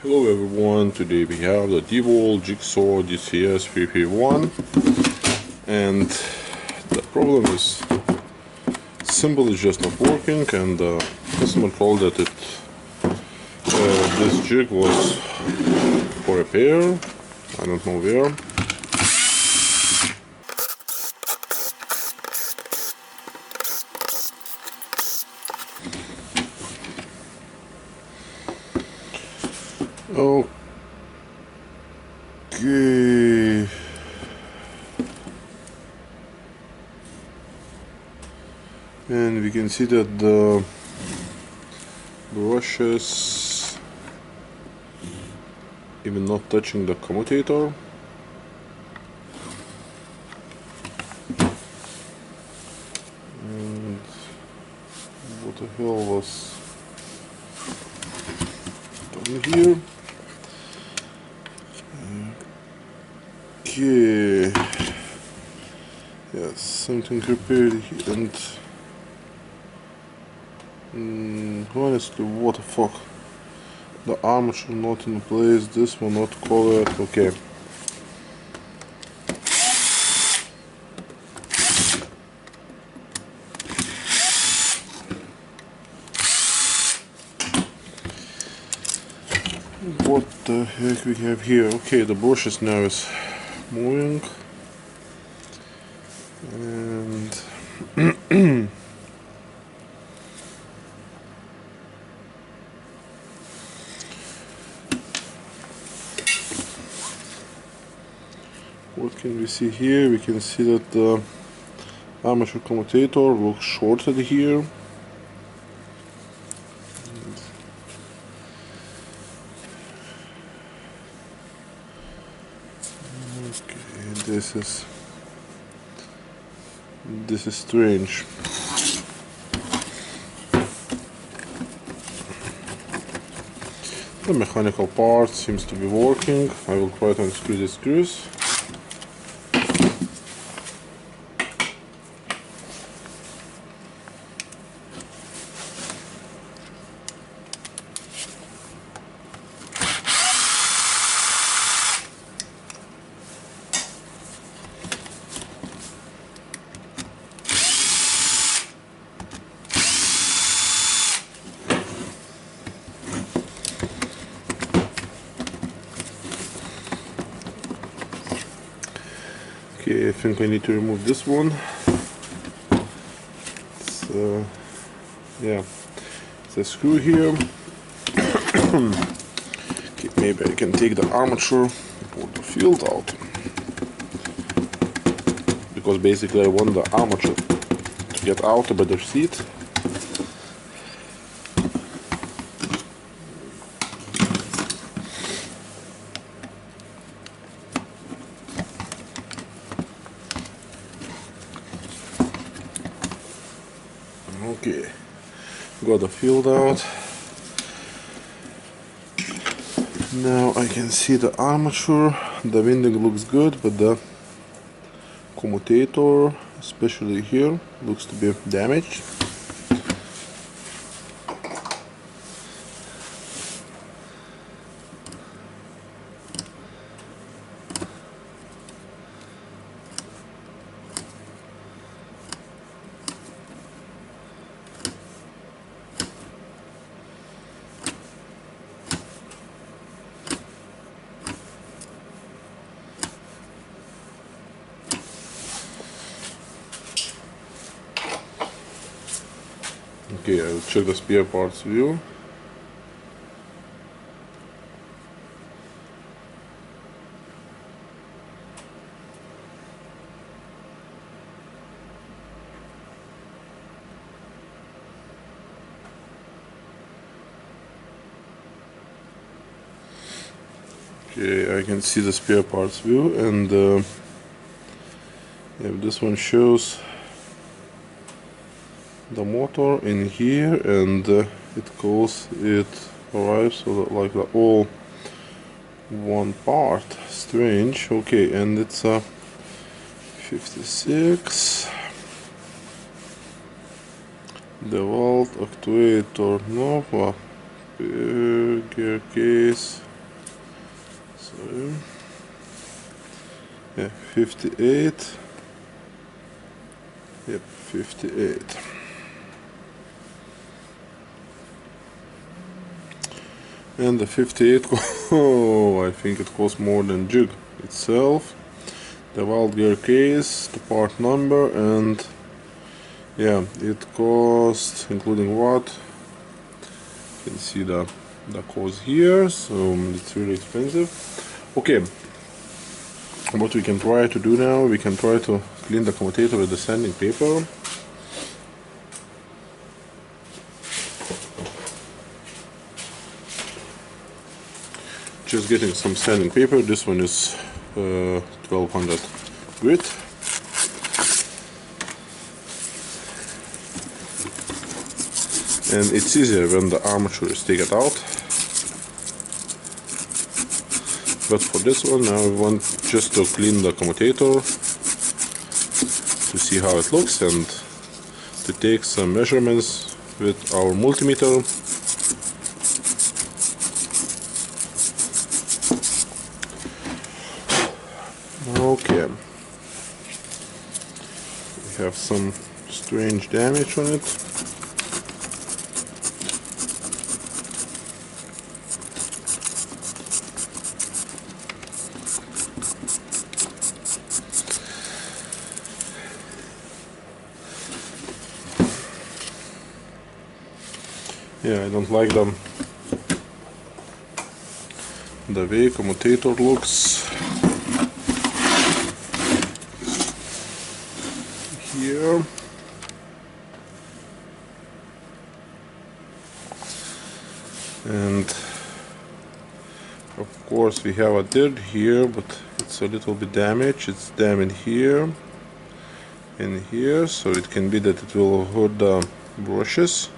Hello everyone, today we have the Dewalt Jigsaw DCS331 and the problem is simple, is just not working, and the customer told that this jig was for repair. I don't know where. Okay. And we can see that the brushes even not touching the commutator. And what the hell was done here? Okay, yes, something repaired here, and honestly, what the fuck? The armature not in place, this one not covered. Okay. What the heck we have here? Okay, the brushes now is moving, and what can we see here? We can see that the armature commutator looks shorted here. Okay, this is strange. The mechanical part seems to be working. I will try to unscrew the screws. Okay, I think I need to remove this one. So, yeah, it's a screw here. Okay, maybe I can take the armature and pull the field out, because basically I want the armature to get out a better seat. Okay, got the field out. Now I can see the armature. The winding looks good, but the commutator, especially here, looks to be damaged. Okay, I will check the spare parts view. Okay, I can see the spare parts view, and yeah, this one shows the motor in here, and it arrives so that like the all one part. Strange. Okay, and it's a 56 Dewalt actuator, no, gear case. Yeah, 58. Yep, 58. And the 58, oh, I think it costs more than jig itself. The wild gear case, the part number, and yeah, it costs, including what, you can see the cost here, so it's really expensive. Okay, what we can try to do now, we can try to clean the commutator with the sanding paper. Just getting some sanding paper. This one is 1200 grit. And it's easier when the armature is taken out. But for this one now we want just to clean the commutator to see how it looks and to take some measurements with our multimeter. Okay, we have some strange damage on it. Yeah, I don't like them. The way commutator looks here. And of course we have a dirt here, but it's a little bit damaged. It's damaged here and here, so it can be that it will hurt the brushes.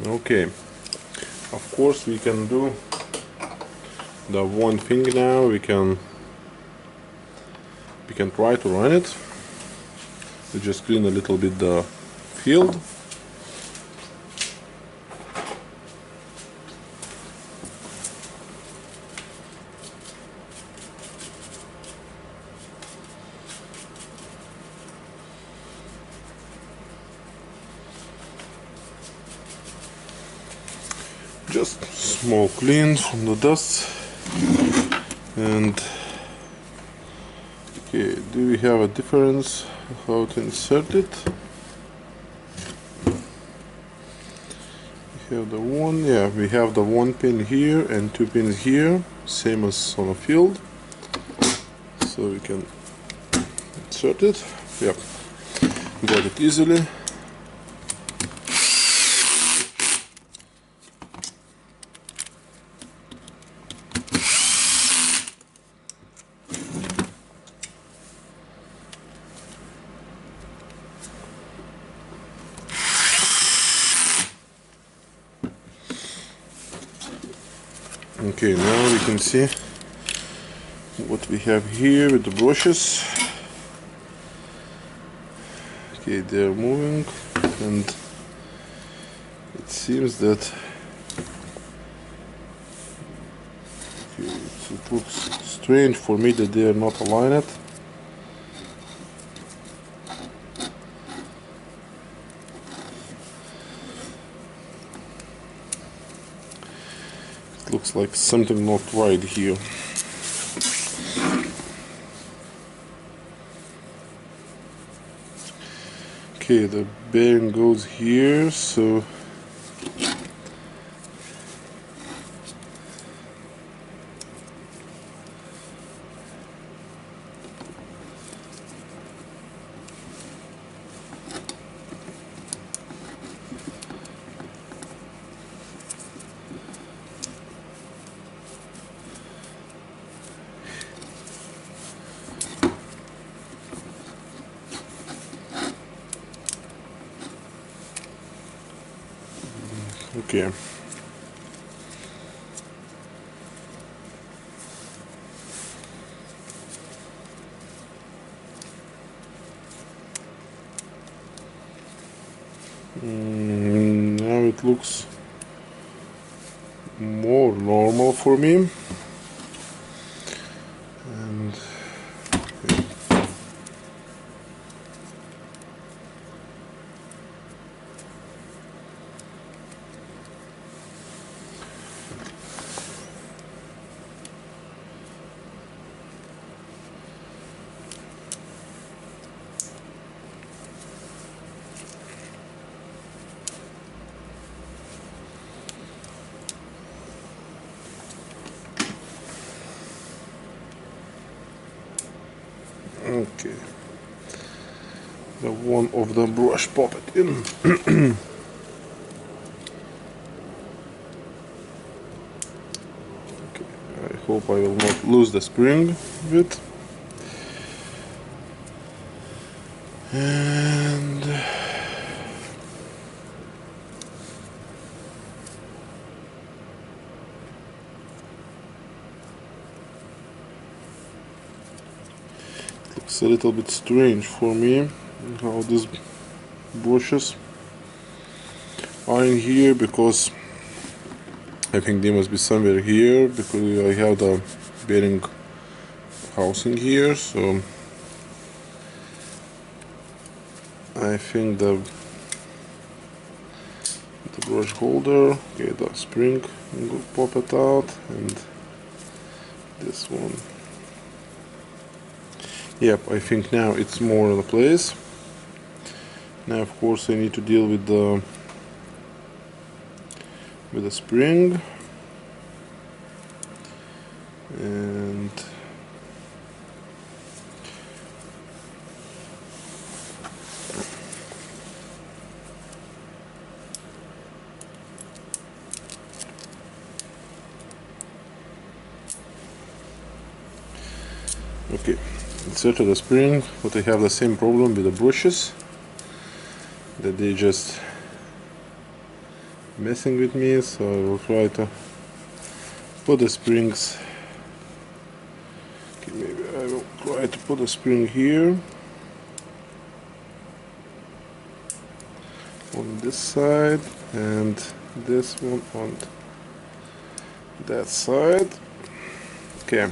Okay, of course we can do the one thing now. We can try to run it. We just clean a little bit the field. Just small clean from the dust. And okay, do we have a difference how to insert it? We have the one, yeah, we have the one pin here and two pins here, same as on a field. So we can insert it. Yeah, got it easily. Okay, now we can see what we have here with the brushes. Okay, they're moving, and it seems that okay, it looks strange for me that they are not aligned. Looks like something not right here. Okay, the bearing goes here, so okay. Now it looks more normal for me. And okay, the one of the brush pop it in. Okay, I hope I will not lose the spring of it. And it's a little bit strange for me how these brushes are in here, because I think they must be somewhere here, because I have the bearing housing here, so I think the brush holder, okay, the spring will pop it out, and this one. Yep, I think now it's more in place. Now of course I need to deal with the spring, and okay, insert the spring, but I have the same problem with the brushes, that they just messing with me, so I will try to put the springs. Okay, maybe I will try to put a spring here on this side and this one on that side. Okay.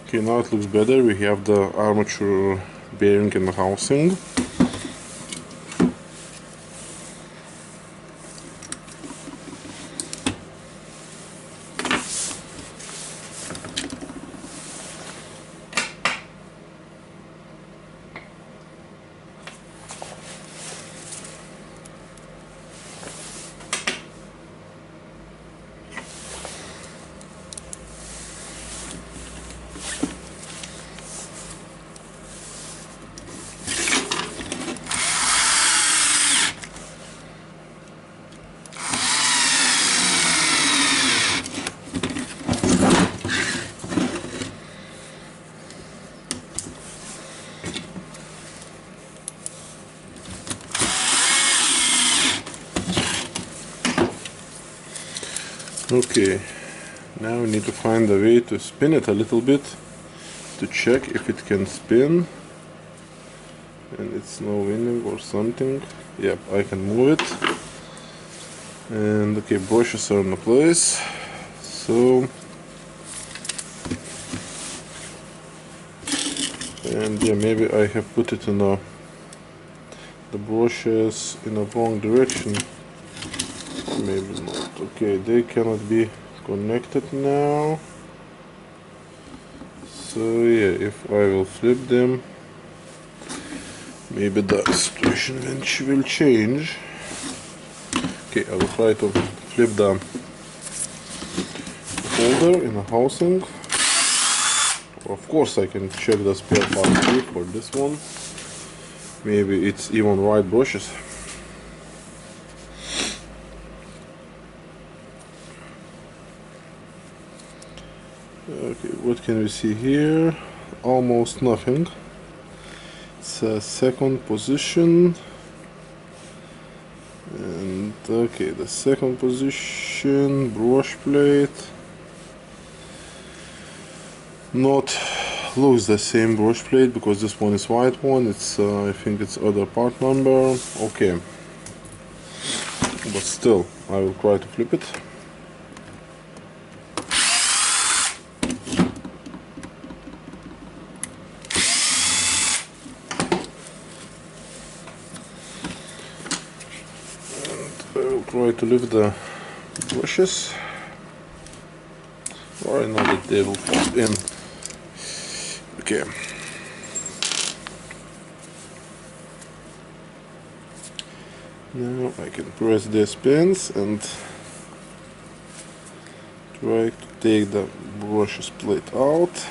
Okay, now it looks better. We have the armature bearing in the housing. Okay, now we need to find a way to spin it a little bit to check if it can spin, and it's no winning or something. Yep, I can move it. And okay, brushes are in place, so, and yeah, maybe I have put it in the brushes in the wrong direction. Maybe not. Okay, they cannot be connected now. So yeah, if I will flip them, maybe the situation will change. Okay, I will try to flip the holder in the housing. Of course I can check the spare part key for this one. Maybe it's even right brushes. Okay, what can we see here? Almost nothing. It's a second position, and okay, the second position, brush plate. Not looks the same brush plate because this one is white one. It's I think it's other part number. Okay, but still I will try to flip it. And I will try to lift the brushes. Or I know that they will fall in. Okay. Now I can press these pins and try to take the brush plate out.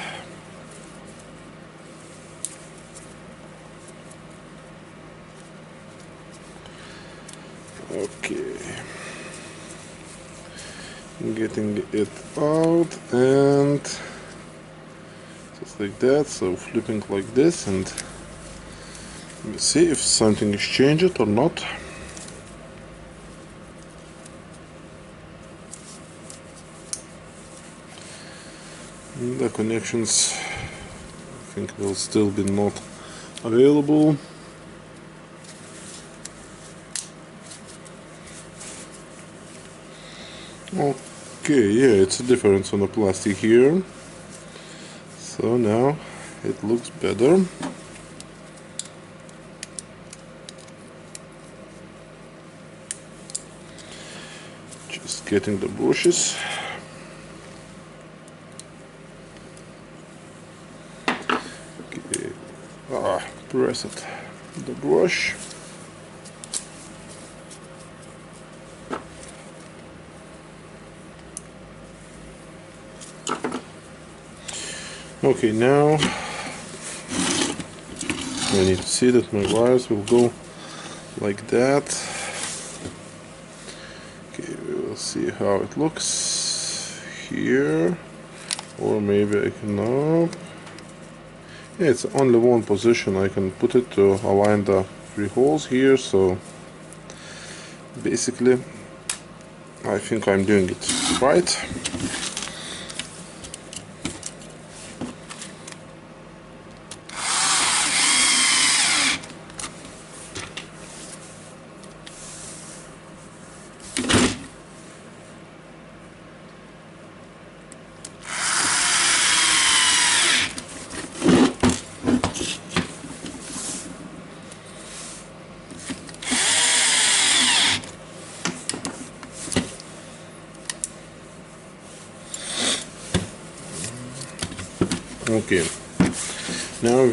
Okay. Getting it out and just like that, so flipping like this, and let's see if something is changed or not. And the connections I think will still be not available. Okay, yeah, it's a difference on the plastic here. So now it looks better. Just getting the brushes. Okay. Press it. The brush. Okay, now I need to see that my wires will go like that. Okay, we will see how it looks here, or maybe I can yeah, it's only one position I can put it to align the 3 holes here, so basically I think I'm doing it right. Okay, now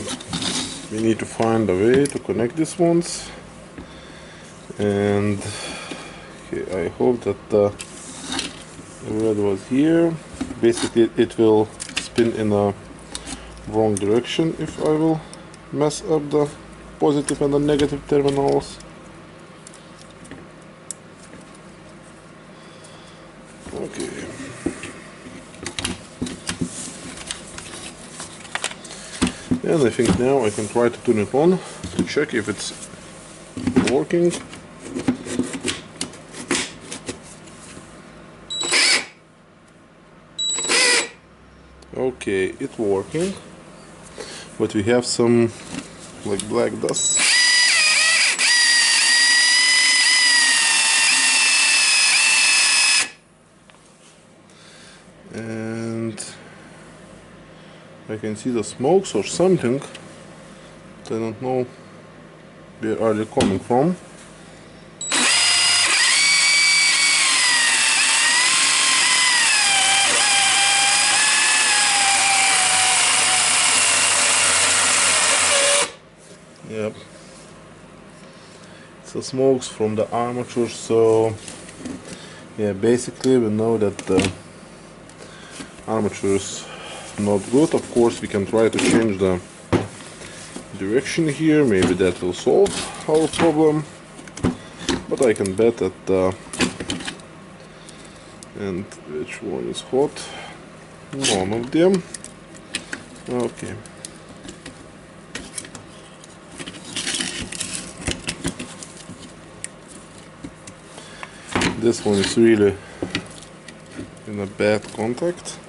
we need to find a way to connect these ones, and okay, I hope that the red was here. Basically it will spin in a wrong direction if I will mess up the positive and the negative terminals. Okay. And I think now I can try to turn it on to check if it's working. Okay, it's working, but we have some like black dust. And I can see the smokes or something, but I don't know where are they coming from. Yep, it's the smokes from the armature. So yeah, basically we know that the armature is not good. Of course we can try to change the direction here, maybe that will solve our problem, but I can bet that and which one is hot? None of them. Okay. This one is really in a bad contact.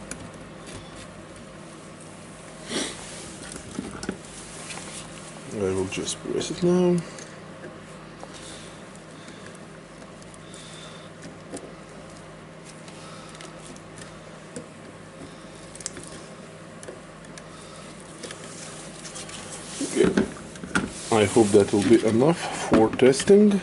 I will just press it now. Okay. I hope that will be enough for testing.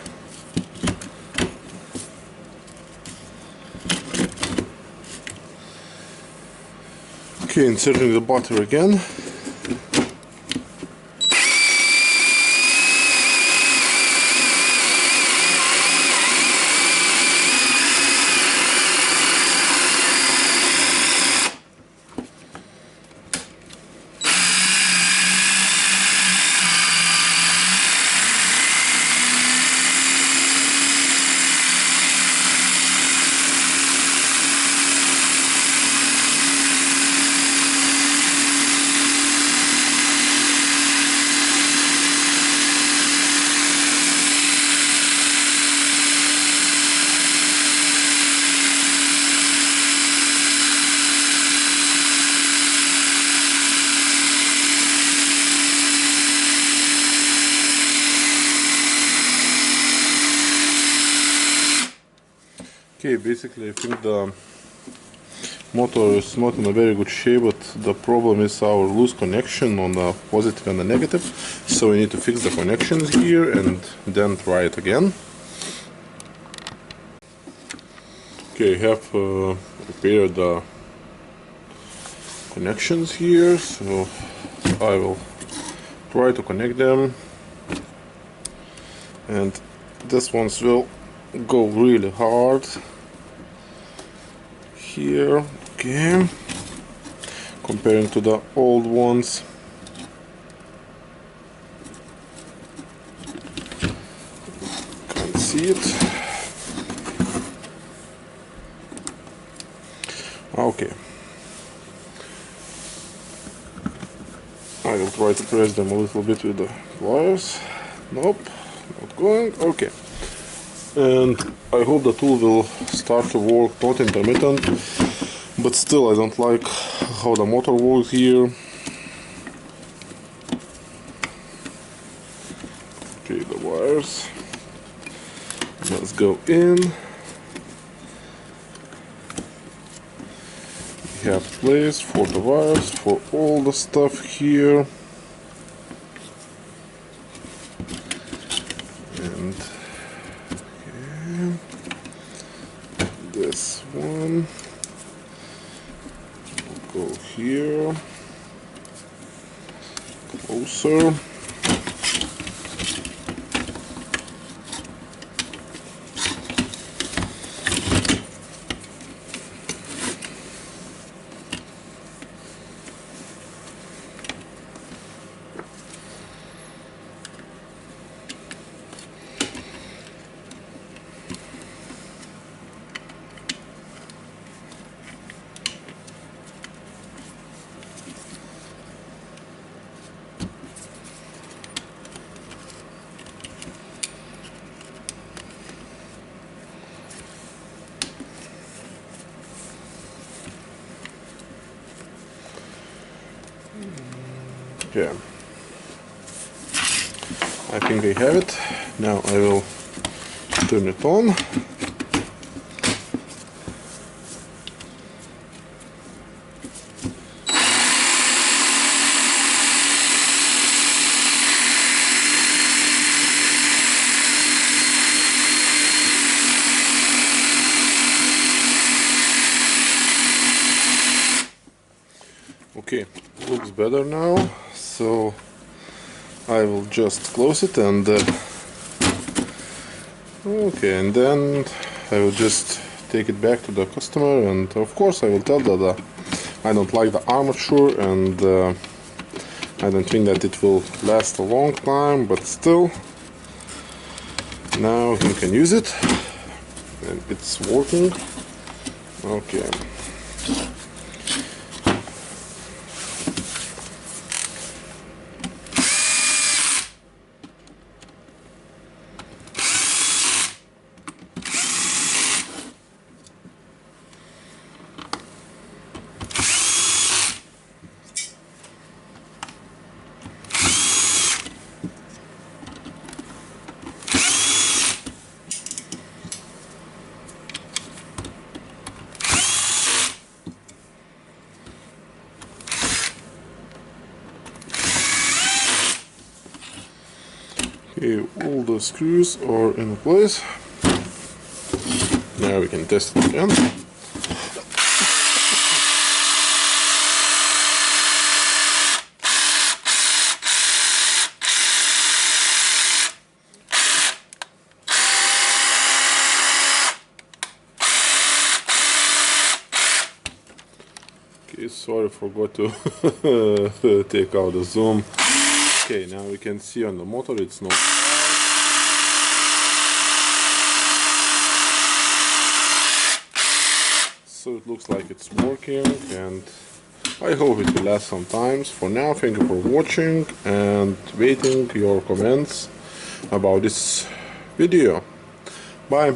Okay, inserting the butter again. Okay, basically I think the motor is not in a very good shape, but the problem is our loose connection on the positive and the negative, so we need to fix the connections here and then try it again. Okay, I have repaired the connections here, so I will try to connect them, and this ones will go really hard here. Okay, comparing to the old ones. Can't see it. Okay, I will try to press them a little bit with the pliers. Nope, not going. Okay, and I hope the tool will start to work, not intermittent, but still I don't like how the motor works here. Okay, the wires, let's go in. We have place for the wires, for all the stuff here. And this one will go here, closer. Okay, I think I have it. Now I will turn it on. Okay, looks better now, so I will just close it and okay, and then I will just take it back to the customer, and of course I will tell that I don't like the armature, and I don't think that it will last a long time, but still now he can use it and it's working. Okay. Okay, all the screws are in place. Now we can test it again. Okay, sorry, forgot to take out the zoom. Okay, now we can see on the motor it's not. So it looks like it's working, and I hope it will last some times. For now, thank you for watching and waiting your comments about this video. Bye.